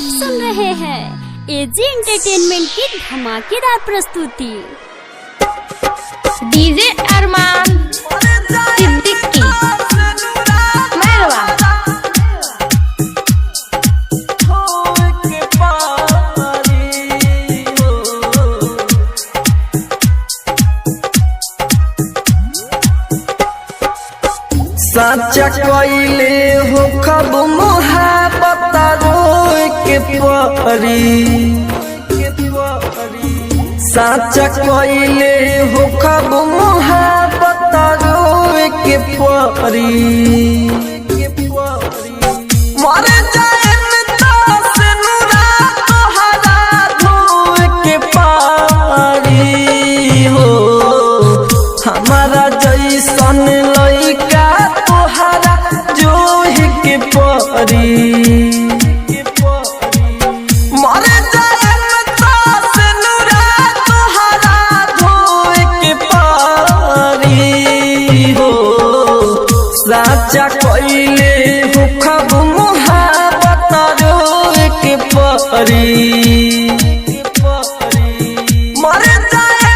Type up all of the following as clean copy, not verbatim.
आप सुन रहे हैं एजी एंटरटेनमेंट की धमाकेदार प्रस्तुति। डीजे अरमान सिद्दीकी मेहरवा। साचा कइले हो खब मोहब्बत रोए के परी, साचा कइले हो खब मोहब्बत रोए के परी। मर जाए से नूरा तोहरा धोए के पारी हो, हमारा जैसन लइका तोहरा जोहि के परी। मर जाए से नूरा तोहरा धोए के पारी हो, साचा कइले हो खब मोहब्बत रोए के परी। मर जाए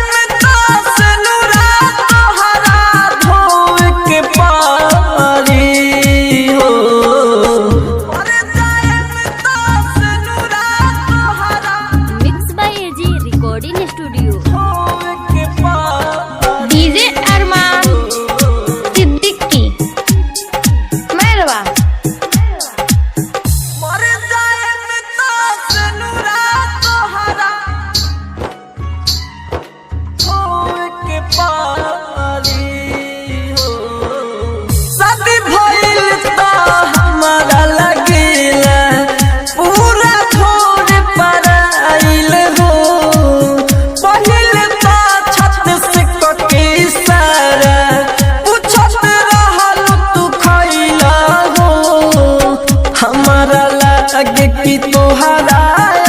से नूरा तोहरा धोए के पारी हो। मर जाए से नूरा तोहरा mix by AG recording studio. धोए के पारी। डीजे अरमान सिद्दीकी मेहरवा। मर जाए से नूरा तोहरा धोए के पारी हो। शादी भइल त हमारा लगेला पूरा छोड़ पर आइल हो। पहिले त छत से कके सारा पूछत रहल तू खइला हो। हमारा लागे कि तोहरा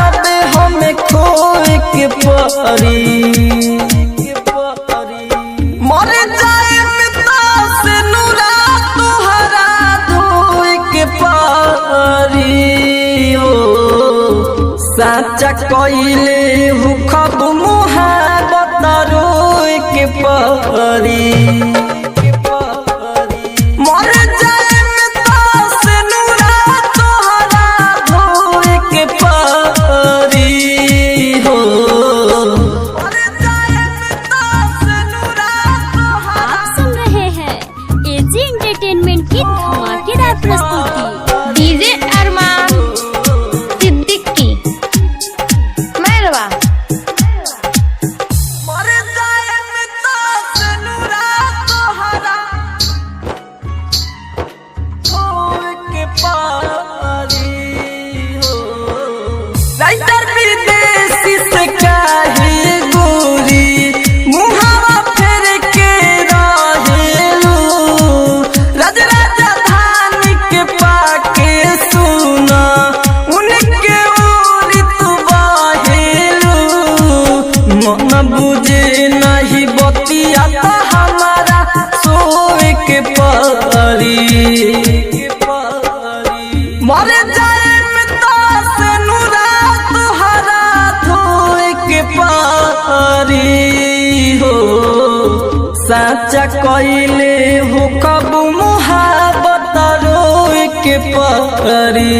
अब हमें खोए के परी। मर जाए से नूरा तोहरा धोए के पारी हो, साचा कइले हो खब मोहब्बत रोए के परी। मर जाए से नूरा तोहरा धोए के परी हो। मर जाए से नूरा तोहरा आप सुन रहे हैं एजी एंटरटेनमेंट की धमाकेदार प्रस्तुति। डीजे अरमान सिद्दीकी मेहरवा। मर जाए से नूरा तोहरा धोए के पारी हो। राइटर विदेशी से काहे गोरी मुहावा फेर के रहेलू। राज राजधानी के पाके सुना उनके ओरी तू बहेलू। मन बुझे नहीं बतिया तो हमारा सोए के परी। मर जाए से नूरा तोहरा धोए के पारी हो, साचा कइले हो खब मोहब्बत रोए के परी।